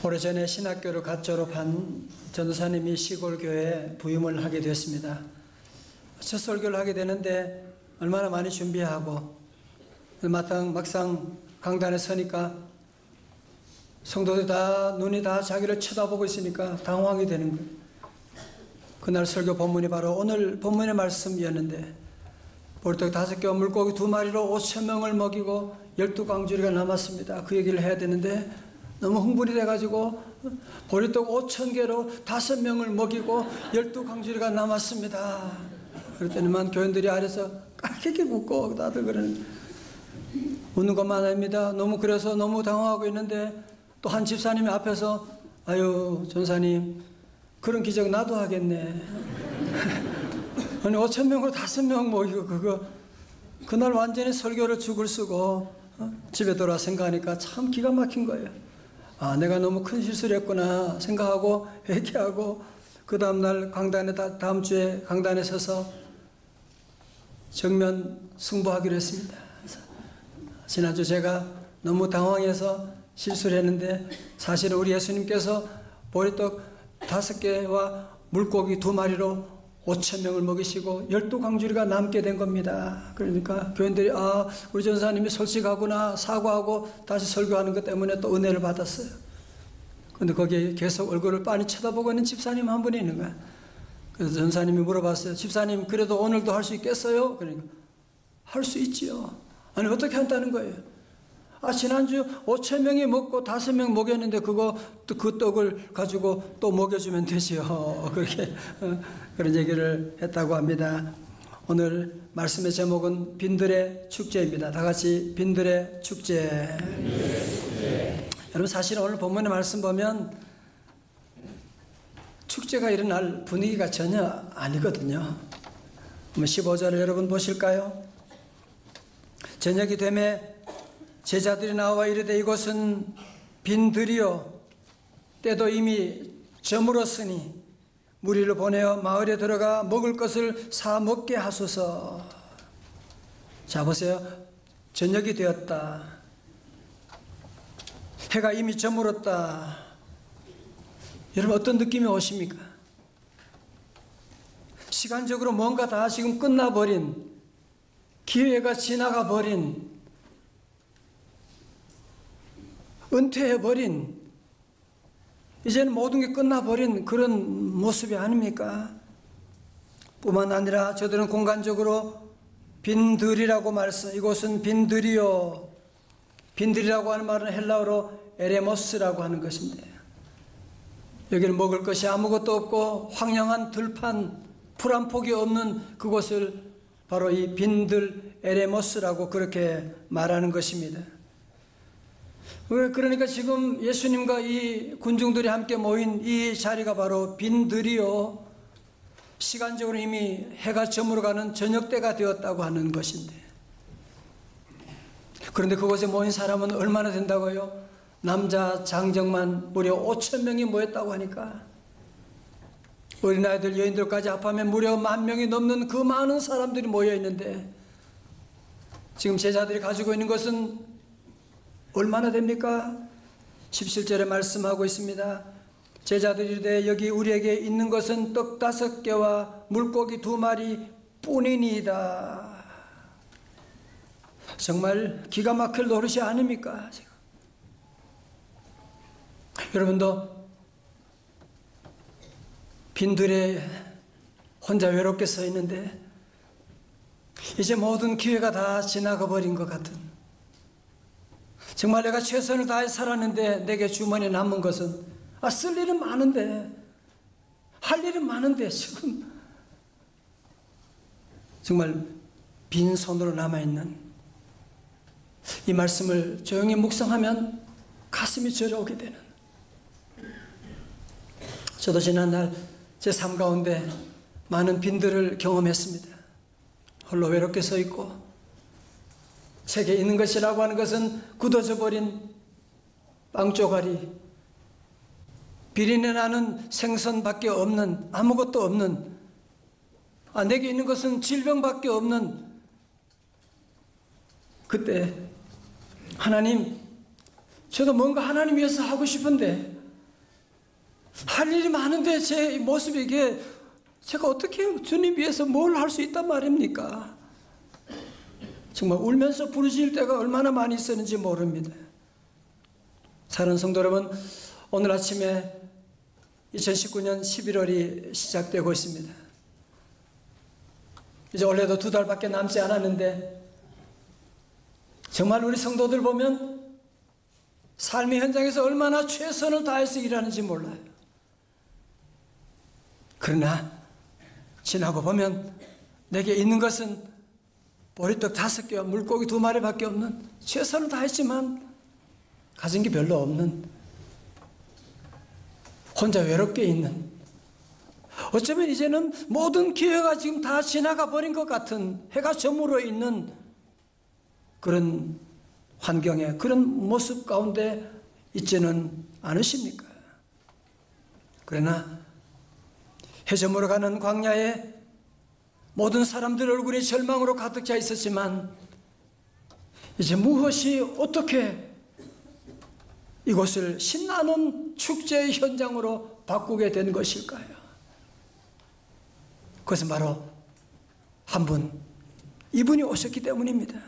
오래전에 신학교를 갓 졸업한 전도사님이 시골 교회에 부임을 하게 됐습니다. 첫 설교를 하게 되는데 얼마나 많이 준비하고 막상 강단에 서니까 성도들이 다 눈이 다 자기를 쳐다보고 있으니까 당황하게 되는 거예요. 그날 설교 본문이 바로 오늘 본문의 말씀이었는데 보리떡 5개와 물고기 2마리로 5,000명을 먹이고 12광주리가 남았습니다. 그 얘기를 해야 되는데 너무 흥분이 돼가지고 보리떡 5,000개로 5명을 먹이고 12광주리가 남았습니다. 그랬더니만 교인들이 아래서 깔깔깔 웃고 다들 그러는 웃는 것만 아닙니다. 너무 그래서 너무 당황하고 있는데 또 한 집사님이 앞에서 아유 전사님 그런 기적 나도 하겠네. 아니 5,000명으로 5명 먹이고 그날 완전히 설교를 죽을 쓰고 집에 돌아 생각하니까 참 기가 막힌 거예요. 아 내가 너무 큰 실수를 했구나 생각하고 회개하고 그 다음날 강단에 다음 주에 강단에 서서 정면 승부하기로 했습니다. 지난주 제가 너무 당황해서 실수를 했는데 사실은 우리 예수님께서 보리떡 5개와 물고기 2마리로 5,000명을 먹이시고 12광주리가 남게 된 겁니다. 그러니까 교인들이 아 우리 전사님이 솔직하구나 사과하고 다시 설교하는 것 때문에 또 은혜를 받았어요. 근데 거기에 계속 얼굴을 빤히 쳐다보고 있는 집사님 한 분이 있는 거야. 그래서 전사님이 물어봤어요. 집사님 그래도 오늘도 할 수 있겠어요? 그러니까 할 수 있지요. 아니 어떻게 한다는 거예요? 아 지난주 5,000명이 먹고 5명 먹였는데 그 떡을 가지고 또 먹여주면 되지요. 그렇게 그런 얘기를 했다고 합니다. 오늘 말씀의 제목은 빈들의 축제입니다. 다 같이 빈들의 축제. 여러분 사실 오늘 본문의 말씀 보면 축제가 일어날 분위기가 전혀 아니거든요. 한번 15절을 여러분 보실까요? 저녁이 되매 제자들이 나와 이르되 이곳은 빈들이요 때도 이미 저물었으니 무리를 보내어 마을에 들어가 먹을 것을 사 먹게 하소서. 자 보세요. 저녁이 되었다. 해가 이미 저물었다. 여러분 어떤 느낌이 오십니까? 시간적으로 뭔가 다 지금 끝나버린 기회가 지나가 버린 은퇴해버린 이제는 모든 게 끝나버린 그런 모습이 아닙니까? 뿐만 아니라 저들은 공간적으로 빈들이라고 말씀 이곳은 빈들이요 빈들이라고 하는 말은 헬라어로 에레모스라고 하는 것인데 여기는 먹을 것이 아무것도 없고 황량한 들판 풀 한 폭이 없는 그곳을 바로 이 빈들 에레모스라고 그렇게 말하는 것입니다. 그러니까 지금 예수님과 이 군중들이 함께 모인 이 자리가 바로 빈들이요 시간적으로 이미 해가 저물어가는 저녁때가 되었다고 하는 것인데 그런데 그곳에 모인 사람은 얼마나 된다고요? 남자 장정만 무려 5,000명이 모였다고 하니까 어린아이들 여인들까지 합하면 무려 10,000명이 넘는 그 많은 사람들이 모여 있는데 지금 제자들이 가지고 있는 것은 얼마나 됩니까? 17절에 말씀하고 있습니다. 제자들이 이르되 여기 우리에게 있는 것은 떡 5개와 물고기 2마리 뿐이니이다. 정말 기가 막힐 노릇이 아닙니까? 지금. 여러분도 빈들에 혼자 외롭게 서 있는데 이제 모든 기회가 다 지나가 버린 것 같은 정말 내가 최선을 다해 살았는데 내게 주머니에 남은 것은 쓸 일은 많은데 할 일은 많은데 지금 정말 빈손으로 남아있는 이 말씀을 조용히 묵상하면 가슴이 저려오게 되는 저도 지난날 제 삶 가운데 많은 빈들을 경험했습니다. 홀로 외롭게 서 있고 책에 있는 것이라고 하는 것은 굳어져 버린 빵조가리 비린내 나는 생선밖에 없는 아무것도 없는 내게 있는 것은 질병밖에 없는 그때 하나님 저도 뭔가 하나님 위해서 하고 싶은데 할 일이 많은데 제 모습이 이게 제가 어떻게 주님 위해서 뭘 할 수 있단 말입니까? 정말 울면서 부르짖을 때가 얼마나 많이 있었는지 모릅니다. 사랑하는 성도 여러분, 오늘 아침에 2019년 11월이 시작되고 있습니다. 이제 올해도 2달밖에 남지 않았는데 정말 우리 성도들 보면 삶의 현장에서 얼마나 최선을 다해서 일하는지 몰라요. 그러나 지나고 보면 내게 있는 것은 보리떡 5개와 물고기 2마리밖에 없는, 최선을 다했지만 가진 게 별로 없는, 혼자 외롭게 있는, 어쩌면 이제는 모든 기회가 지금 다 지나가 버린 것 같은, 해가 저물어 있는 그런 환경에, 그런 모습 가운데 있지는 않으십니까? 그러나 해 저물어 가는 광야에 모든 사람들 얼굴이 절망으로 가득 차 있었지만 이제 무엇이 어떻게 이곳을 신나는 축제의 현장으로 바꾸게 된 것일까요? 그것은 바로 한 분, 이분이 오셨기 때문입니다.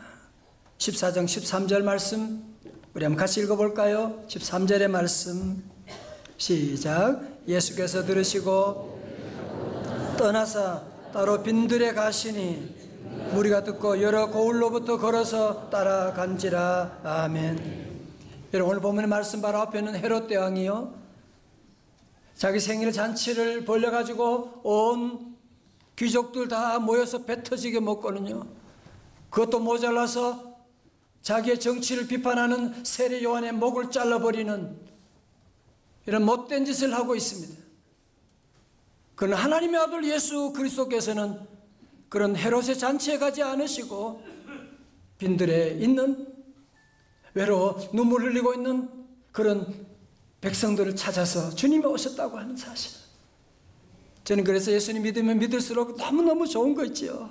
14장 13절 말씀 우리 한번 같이 읽어볼까요? 13절의 말씀 시작. 예수께서 들으시고 떠나사 따로 빈들에 가시니 무리가 듣고 여러 고을로부터 걸어서 따라간지라. 아멘. 여러분, 오늘 본문의 말씀 바로 앞에는 헤롯 대왕이요, 자기 생일 잔치를 벌려가지고 온 귀족들 다 모여서 배 터지게 먹거든요. 그것도 모자라서 자기의 정치를 비판하는 세례 요한의 목을 잘라버리는 이런 못된 짓을 하고 있습니다. 그러나 하나님의 아들 예수 그리스도께서는 그런 헤롯의 잔치에 가지 않으시고 빈들에 있는, 외로워 눈물 흘리고 있는 그런 백성들을 찾아서 주님이 오셨다고 하는 사실, 저는 그래서 예수님 믿으면 믿을수록 너무너무 좋은 거 있지요.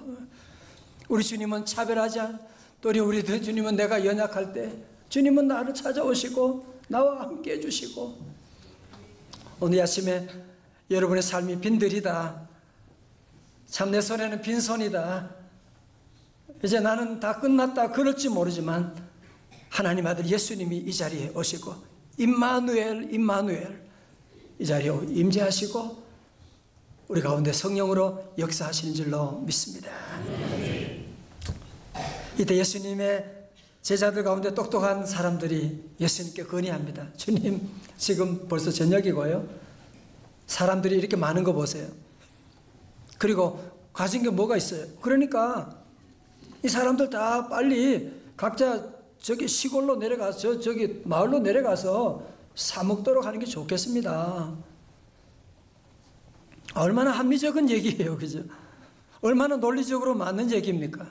우리 주님은 차별하지 않아. 또 우리 주님은 내가 연약할 때 주님은 나를 찾아오시고 나와 함께 해주시고, 오늘 아침에 여러분의 삶이 빈들이다, 참 내 손에는 빈손이다, 이제 나는 다 끝났다 그럴지 모르지만 하나님 아들 예수님이 이 자리에 오시고 임마누엘 이 자리에 임재하시고 우리 가운데 성령으로 역사하시는 줄로 믿습니다. 이때 예수님의 제자들 가운데 똑똑한 사람들이 예수님께 건의합니다. 주님, 지금 벌써 저녁이고요, 사람들이 이렇게 많은 거 보세요. 그리고 가진 게 뭐가 있어요? 그러니까 이 사람들 다 빨리 각자 저기 시골로 내려가서 저기 마을로 내려가서 사 먹도록 하는 게 좋겠습니다. 얼마나 합리적인 얘기예요, 그죠? 얼마나 논리적으로 맞는 얘기입니까?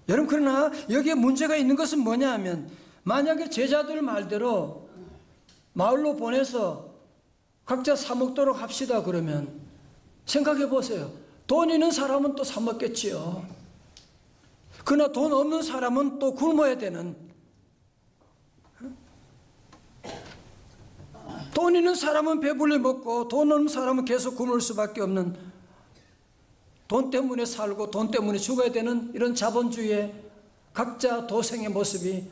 여러분, 그러나 여기에 문제가 있는 것은 뭐냐 하면, 만약에 제자들 말대로 마을로 보내서 각자 사 먹도록 합시다 그러면 생각해 보세요. 돈 있는 사람은 또 사 먹겠지요. 그러나 돈 없는 사람은 또 굶어야 되는, 돈 있는 사람은 배불리 먹고 돈 없는 사람은 계속 굶을 수밖에 없는, 돈 때문에 살고 돈 때문에 죽어야 되는 이런 자본주의의 각자 도생의 모습이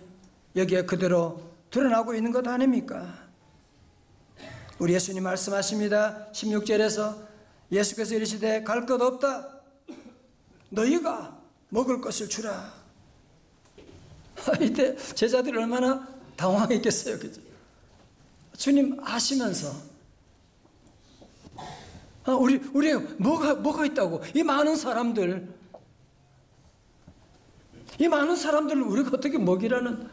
여기에 그대로 드러나고 있는 것 아닙니까? 우리 예수님 말씀하십니다. 16절에서 예수께서 이르시되 갈 것 없다, 너희가 먹을 것을 주라. 이때 제자들이 얼마나 당황했겠어요, 그죠? 주님 아시면서 우리에 뭐가 있다고, 이 많은 사람들을 우리가 어떻게 먹이라는.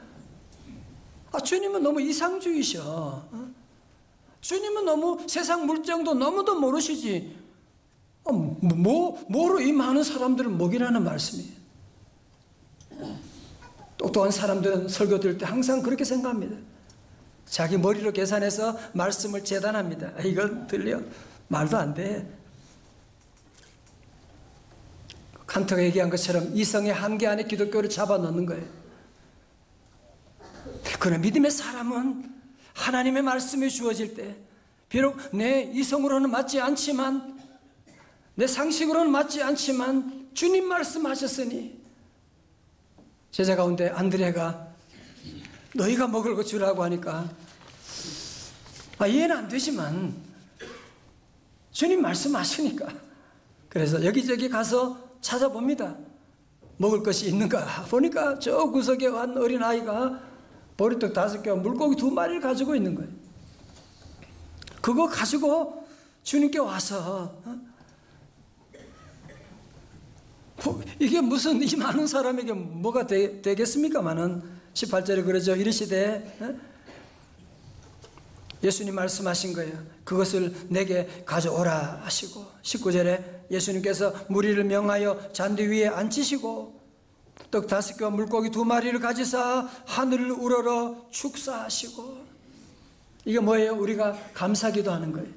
주님은 너무 이상주의셔. 주님은 너무 세상 물정도 너무도 모르시지. 뭐로 이 많은 사람들을 먹이라는 말씀이에요. 똑똑한 사람들은 설교 들을 때 항상 그렇게 생각합니다. 자기 머리로 계산해서 말씀을 재단합니다. 이건 들려? 말도 안 돼. 칸트가 얘기한 것처럼 이성의 한계 안에 기독교를 잡아넣는 거예요. 그러나 믿음의 사람은 하나님의 말씀이 주어질 때 비록 내 이성으로는 맞지 않지만, 내 상식으로는 맞지 않지만 주님 말씀하셨으니, 제자 가운데 안드레가 너희가 먹을 거 주라고 하니까 이해는 안 되지만 주님 말씀하시니까, 그래서 여기저기 가서 찾아봅니다. 먹을 것이 있는가 보니까 저 구석에 한 어린아이가 보리떡 5개와 물고기 2마리를 가지고 있는 거예요. 그거 가지고 주님께 와서 이게 무슨 이 많은 사람에게 뭐가 되겠습니까마는 18절에 그러죠. 이르시되, 예수님 말씀하신 거예요. 그것을 내게 가져오라 하시고, 19절에 예수님께서 무리를 명하여 잔디 위에 앉히시고 떡 5개와 물고기 2마리를 가지사 하늘을 우러러 축사하시고. 이게 뭐예요? 우리가 감사기도 하는 거예요.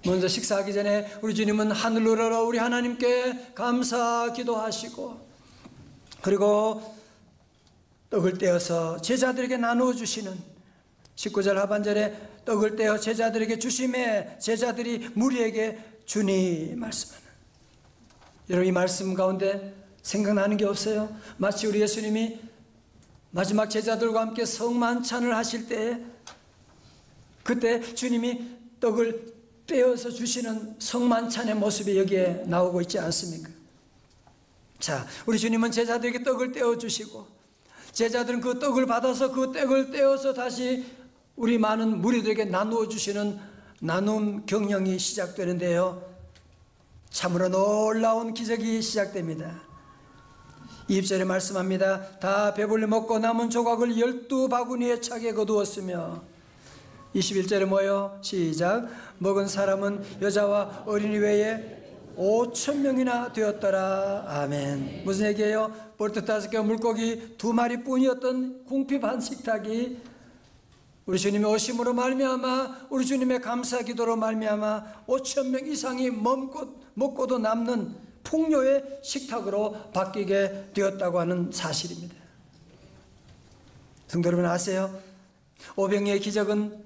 먼저 식사하기 전에 우리 주님은 하늘을 우러러 우리 하나님께 감사기도 하시고, 그리고 떡을 떼어서 제자들에게 나누어 주시는, 19절 하반절에 떡을 떼어 제자들에게 주심에 제자들이 무리에게 주니 말씀하는. 여러분, 이 말씀 가운데 생각나는 게 없어요? 마치 우리 예수님이 마지막 제자들과 함께 성만찬을 하실 때, 그때 주님이 떡을 떼어서 주시는 성만찬의 모습이 여기에 나오고 있지 않습니까? 자, 우리 주님은 제자들에게 떡을 떼어 주시고, 제자들은 그 떡을 받아서 그 떡을 떼어서 다시 우리 많은 무리들에게 나누어 주시는 나눔 경영이 시작되는데요, 참으로 놀라운 기적이 시작됩니다. 20절에 말씀합니다. 다 배불리 먹고 남은 조각을 12바구니에 차게 거두었으며, 21절에 뭐요? 시작. 먹은 사람은 여자와 어린이 외에 5,000명이나 되었더라. 아멘. 무슨 얘기예요? 보리떡 5개와 물고기 2마리 뿐이었던 궁핍한 식탁이 우리 주님의 오심으로 말미암아, 우리 주님의 감사 기도로 말미암아 5,000명 이상이 먹고도 남는 풍요의 식탁으로 바뀌게 되었다고 하는 사실입니다. 성도 여러분 아세요? 오병이의 기적은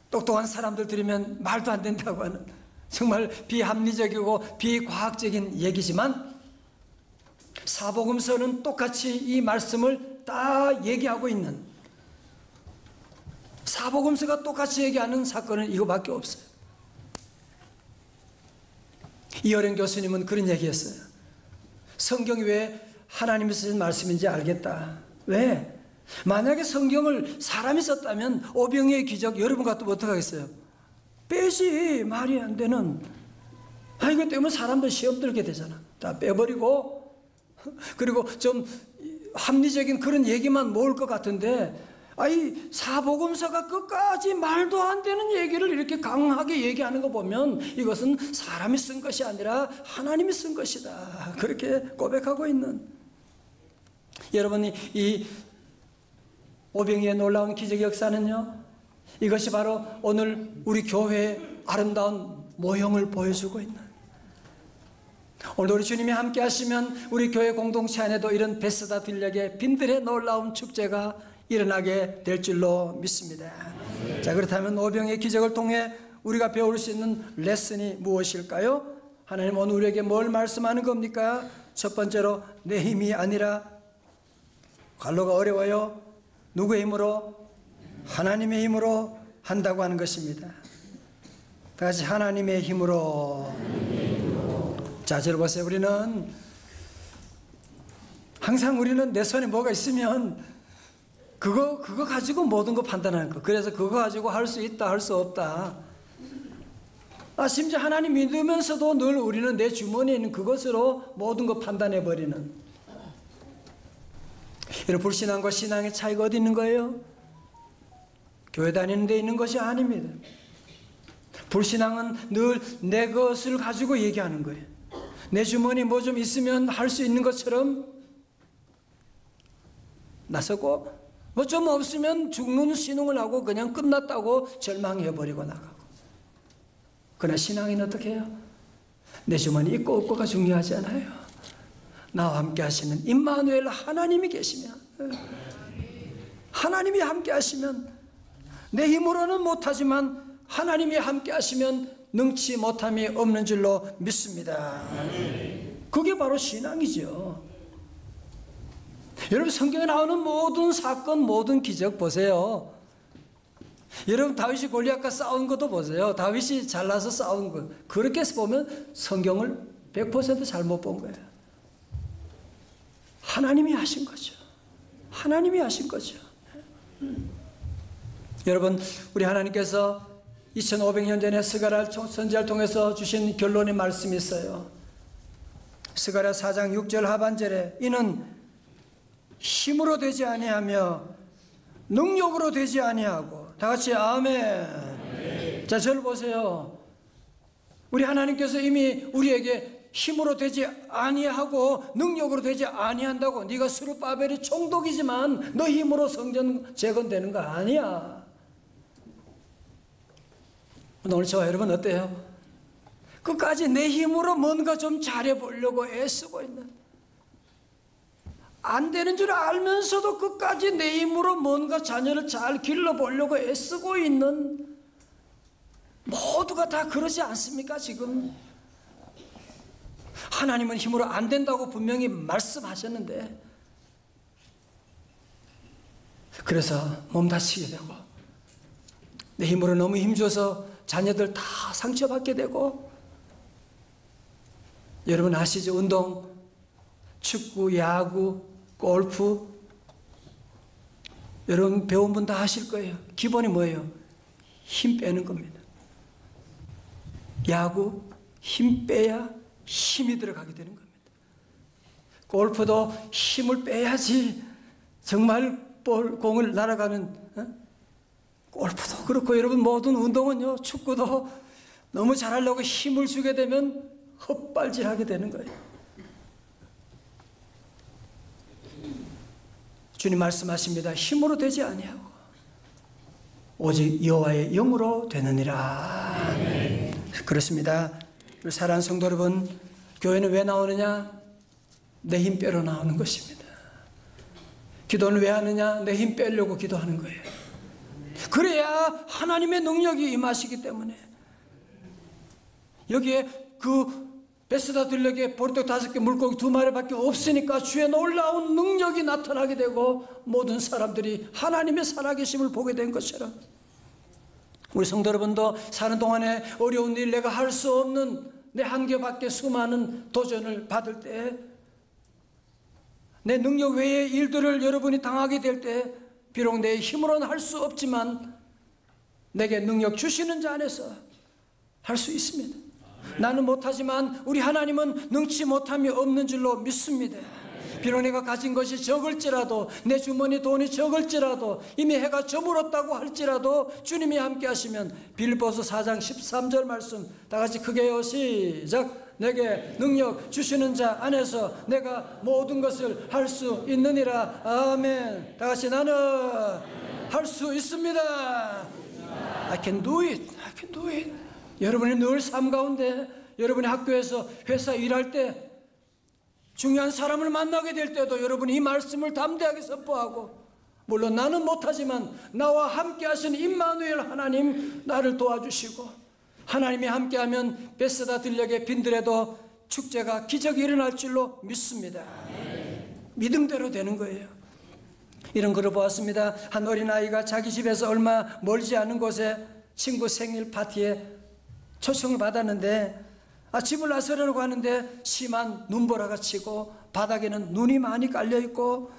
똑똑한 사람들 들으면 말도 안 된다고 하는 정말 비합리적이고 비과학적인 얘기지만, 사복음서는 똑같이 이 말씀을 다 얘기하고 있는, 사복음서가 똑같이 얘기하는 사건은 이거밖에 없어요. 이어령 교수님은 그런 얘기했어요. 성경이 왜 하나님이 쓰신 말씀인지 알겠다. 왜? 만약에 성경을 사람이 썼다면 오병이의 기적 여러분 같으면 어떡하겠어요? 빼지. 말이 안 되는. 이것 때문에 사람들 시험 들게 되잖아. 다 빼버리고, 그리고 좀 합리적인 그런 얘기만 모을 것 같은데, 사복음서가 끝까지 말도 안 되는 얘기를 이렇게 강하게 얘기하는 거 보면 이것은 사람이 쓴 것이 아니라 하나님이 쓴 것이다. 그렇게 고백하고 있는. 여러분이 이 오병이의 놀라운 기적 역사는요, 이것이 바로 오늘 우리 교회의 아름다운 모형을 보여주고 있는, 오늘 우리 주님이 함께 하시면 우리 교회 공동체 안에도 이런 베스다 들녘의 빈들의 놀라운 축제가 일어나게 될 줄로 믿습니다. 자, 그렇다면 오병이의 기적을 통해 우리가 배울 수 있는 레슨이 무엇일까요? 하나님 오늘 우리에게 뭘 말씀하는 겁니까? 첫 번째로, 내 힘이 아니라, 관로가 어려워요. 누구의 힘으로? 하나님의 힘으로 한다고 하는 것입니다. 다 같이 하나님의 힘으로. 자, 들어보세요. 우리는 내 손에 뭐가 있으면 그거 가지고 모든 거 판단하는 거. 그래서 그거 가지고 할 수 있다, 할 수 없다. 심지어 하나님 믿으면서도 늘 우리는 내 주머니에 있는 그것으로 모든 거 판단해 버리는. 이런 불신앙과 신앙의 차이가 어디 있는 거예요? 교회 다니는 데 있는 것이 아닙니다. 불신앙은 늘 내 것을 가지고 얘기하는 거예요. 내 주머니에 뭐 좀 있으면 할 수 있는 것처럼 나서고, 뭐 좀 없으면 죽는 신용을 하고 그냥 끝났다고 절망해버리고 나가고. 그러나 신앙인 어떻게 해요? 내 주머니 있고 없고가 중요하지 않아요. 나와 함께 하시는 임마누엘 하나님이 계시면, 하나님이 함께 하시면 내 힘으로는 못하지만 하나님이 함께 하시면 능치 못함이 없는 줄로 믿습니다. 그게 바로 신앙이죠. 여러분, 성경에 나오는 모든 사건, 모든 기적 보세요. 여러분, 다윗이 골리앗과 싸운 것도 보세요. 다윗이 잘나서 싸운 것. 그렇게 보면 성경을 100% 잘못 본 거예요. 하나님이 하신 거죠. 하나님이 하신 거죠. 여러분, 우리 하나님께서 2500년 전에 스가랴 선지자를 통해서 주신 결론의 말씀이 있어요. 스가랴 4장 6절 하반절에 이는 힘으로 되지 아니하며 능력으로 되지 아니하고, 다 같이 아멘. 자, 저를 보세요. 우리 하나님께서 이미 우리에게 힘으로 되지 아니하고 능력으로 되지 아니한다고. 네가 스룹바벨이 총독이지만 너 힘으로 성전 재건되는 거 아니야. 오늘 저와 여러분 어때요? 끝까지 내 힘으로 뭔가 좀 잘해보려고 애쓰고 있는, 안 되는 줄 알면서도 끝까지 내 힘으로 뭔가 자녀를 잘 길러보려고 애쓰고 있는, 모두가 다 그러지 않습니까? 지금 하나님은 힘으로 안 된다고 분명히 말씀하셨는데, 그래서 몸 다치게 되고 내 힘으로 너무 힘줘서 자녀들 다 상처받게 되고, 여러분 아시죠? 운동, 축구, 야구, 골프, 여러분 배운 분 다 아실 거예요. 기본이 뭐예요? 힘 빼는 겁니다. 야구, 힘 빼야 힘이 들어가게 되는 겁니다. 골프도 힘을 빼야지 정말 공을 날아가는, 골프도 그렇고, 여러분 모든 운동은요, 축구도 너무 잘하려고 힘을 주게 되면 헛발질하게 되는 거예요. 주님 말씀하십니다. 힘으로 되지 아니하고 오직 여호와의 영으로 되느니라. 그렇습니다. 사랑하는 성도 여러분, 교회는 왜 나오느냐? 내 힘 빼러 나오는 것입니다. 기도는 왜 하느냐? 내 힘 빼려고 기도하는 거예요. 그래야 하나님의 능력이 임하시기 때문에. 여기에 그 베스다 들녘에 보리떡 5개, 물고기 2마리밖에 없으니까 주의 놀라운 능력이 나타나게 되고 모든 사람들이 하나님의 살아계심을 보게 된 것처럼, 우리 성도 여러분도 사는 동안에 어려운 일, 내가 할 수 없는 내 한계밖에 수많은 도전을 받을 때, 내 능력 외의 일들을 여러분이 당하게 될 때, 비록 내 힘으로는 할 수 없지만 내게 능력 주시는 자 안에서 할 수 있습니다. 나는 못하지만 우리 하나님은 능치 못함이 없는 줄로 믿습니다. 비록 내가 가진 것이 적을지라도, 내 주머니 돈이 적을지라도, 이미 해가 저물었다고 할지라도 주님이 함께 하시면, 빌립보서 4장 13절 말씀 다 같이 크게요. 시작. 내게 능력 주시는 자 안에서 내가 모든 것을 할 수 있느니라. 아멘. 다 같이 나는 할 수 있습니다. I can do it. I can do it. 여러분이 늘 삶 가운데, 여러분이 학교에서, 회사 일할 때, 중요한 사람을 만나게 될 때도 여러분이 이 말씀을 담대하게 선포하고, 물론 나는 못하지만 나와 함께 하신 임마누엘 하나님 나를 도와주시고, 하나님이 함께하면 베스다 들녘에 빈들에도 축제가, 기적이 일어날 줄로 믿습니다. 믿음대로 되는 거예요. 이런 글을 보았습니다. 한 어린아이가 자기 집에서 얼마 멀지 않은 곳에 친구 생일 파티에 초청을 받았는데, 집을 나서려고 하는데 심한 눈보라가 치고 바닥에는 눈이 많이 깔려있고,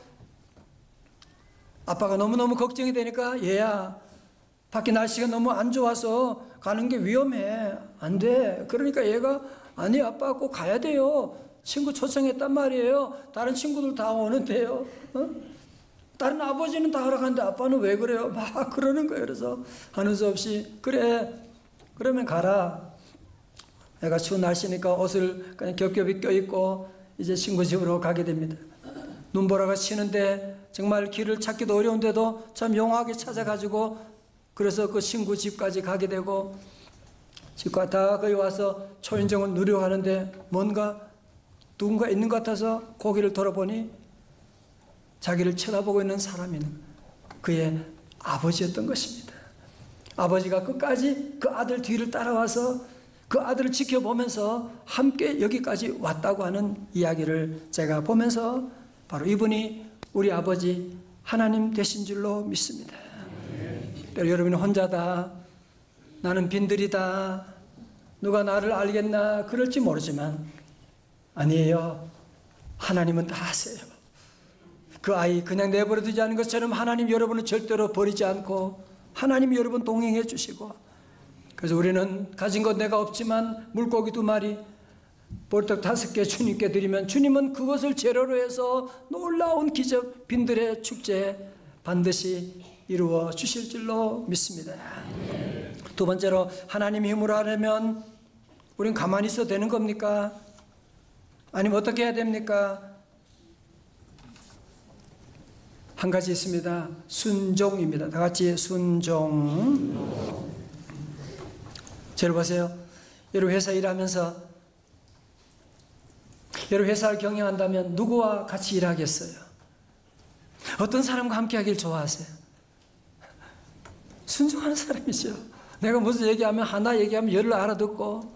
아빠가 너무너무 걱정이 되니까, 얘야, 밖에 날씨가 너무 안 좋아서 가는 게 위험해, 안 돼. 그러니까 얘가, 아니 아빠 꼭 가야 돼요, 친구 초청했단 말이에요, 다른 친구들 다 오는데요, 다른 아버지는 다 허락하는데 아빠는 왜 그래요? 막 그러는 거예요. 그래서 하는 수 없이, 그래 그러면 가라. 내가 추운 날씨니까 옷을 그냥 겹겹이 껴입고 이제 친구 집으로 가게 됩니다. 눈보라가 치는데 정말 길을 찾기도 어려운데도 참 용하게 찾아가지고, 그래서 그 친구 집까지 가게 되고, 집과 다 거기 와서 초인종을 누르려고 하는데 뭔가 누군가 있는 것 같아서 고개를 돌아보니 자기를 쳐다보고 있는 사람이 있는, 그의 아버지였던 것입니다. 아버지가 끝까지 그 아들 뒤를 따라와서 그 아들을 지켜보면서 함께 여기까지 왔다고 하는 이야기를 제가 보면서 바로 이분이 우리 아버지 하나님 되신 줄로 믿습니다. 여러분이 혼자다, 나는 빈들이다, 누가 나를 알겠나 그럴지 모르지만 아니에요. 하나님은 다 아세요. 그 아이 그냥 내버려 두지 않은 것처럼 하나님 여러분을 절대로 버리지 않고 하나님 여러분 동행해 주시고, 그래서 우리는 가진 것 내가 없지만 물고기 2마리, 보리떡 5개 주님께 드리면 주님은 그것을 재료로 해서 놀라운 기적, 빈들의 축제 반드시 이루어 주실 줄로 믿습니다. 두 번째로, 하나님의 힘으로 하려면 우린 가만히 있어도 되는 겁니까? 아니면 어떻게 해야 됩니까? 한 가지 있습니다. 순종입니다. 다 같이 순종. 저를 보세요. 여러분 회사 일하면서, 여러분 회사를 경영한다면 누구와 같이 일하겠어요? 어떤 사람과 함께 하길 좋아하세요? 순종하는 사람이죠. 내가 무슨 얘기하면 하나 얘기하면 열을 알아듣고,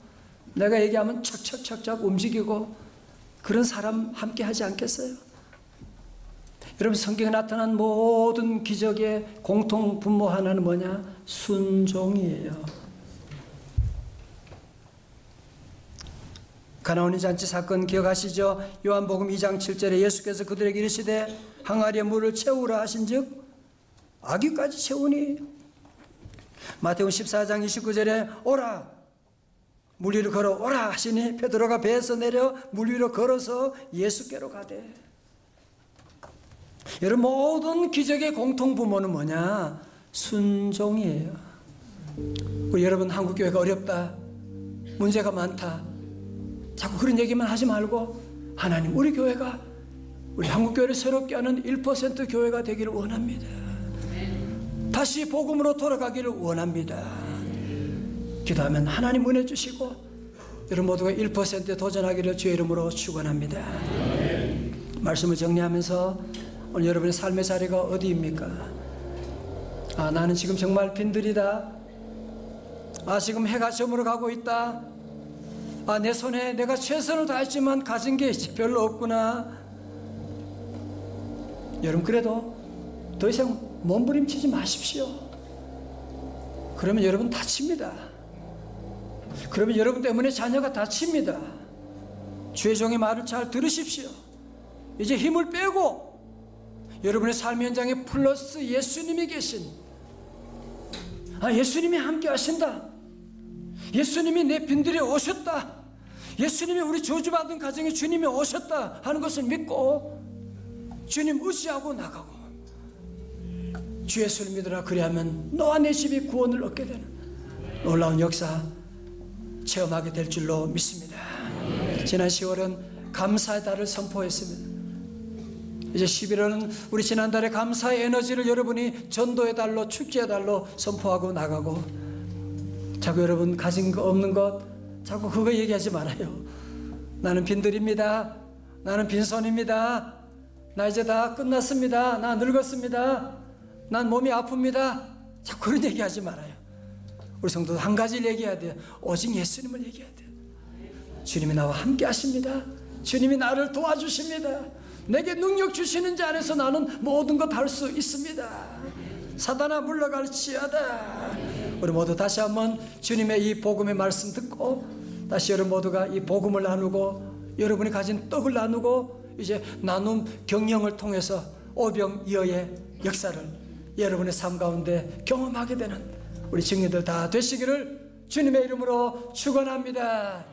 내가 얘기하면 착착착착 움직이고, 그런 사람 함께 하지 않겠어요? 여러분, 성경에 나타난 모든 기적의 공통 분모 하나는 뭐냐? 순종이에요. 가나온의 잔치 사건 기억하시죠? 요한복음 2장 7절에 예수께서 그들에게 이르시되 항아리에 물을 채우라 하신즉 아귀까지 채우니, 마태복음 14장 29절에 오라, 물 위로 걸어 오라 하시니 베드로가 배에서 내려 물 위로 걸어서 예수께로 가되. 여러분, 모든 기적의 공통부모는 뭐냐? 순종이에요. 우리 여러분, 한국교회가 어렵다, 문제가 많다, 자꾸 그런 얘기만 하지 말고 하나님, 우리 교회가, 우리 한국교회를 새롭게 하는 1% 교회가 되기를 원합니다. 다시 복음으로 돌아가기를 원합니다. 기도하면 하나님 은혜 주시고 여러분 모두가 1%에 도전하기를 주의 이름으로 축원합니다. 말씀을 정리하면서 오늘 여러분의 삶의 자리가 어디입니까? 아, 나는 지금 정말 빈들이다. 아, 지금 해가 저물어 가고 있다. 아, 내 손에 내가 최선을 다했지만 가진 게 별로 없구나. 여러분, 그래도 더 이상 몸부림치지 마십시오. 그러면 여러분 다칩니다. 그러면 여러분 때문에 자녀가 다칩니다. 주의 종의 말을 잘 들으십시오. 이제 힘을 빼고 여러분의 삶 현장에 플러스 예수님이 계신, 아, 예수님이 함께 하신다, 예수님이 내 빈들에 오셨다, 예수님이 우리 저주받은 가정에 주님이 오셨다 하는 것을 믿고 주님 의지하고 나가고, 주 예수를 믿으라, 그리하면 너와 내 집이 구원을 얻게 되는 놀라운 역사 체험하게 될 줄로 믿습니다. 지난 10월은 감사의 달을 선포했습니다. 이제 11월은 우리 지난달의 감사의 에너지를 여러분이 전도의 달로, 축제의 달로 선포하고 나가고, 자꾸 여러분 가진 거 없는 것 자꾸 그거 얘기하지 말아요. 나는 빈들입니다. 나는 빈손입니다. 나 이제 다 끝났습니다. 나 늙었습니다. 난 몸이 아픕니다. 자꾸 그런 얘기하지 말아요. 우리 성도도 한 가지를 얘기해야 돼요. 오직 예수님을 얘기해야 돼요. 주님이 나와 함께 하십니다. 주님이 나를 도와주십니다. 내게 능력 주시는 자 안에서 나는 모든 것 할 수 있습니다. 사단아 물러갈지어다. 우리 모두 다시 한번 주님의 이 복음의 말씀 듣고 다시 여러분 모두가 이 복음을 나누고 여러분이 가진 떡을 나누고 이제 나눔 경영을 통해서 오병이어의 역사를 여러분의 삶 가운데 경험하게 되는 우리 증인들 다 되시기를 주님의 이름으로 축원합니다.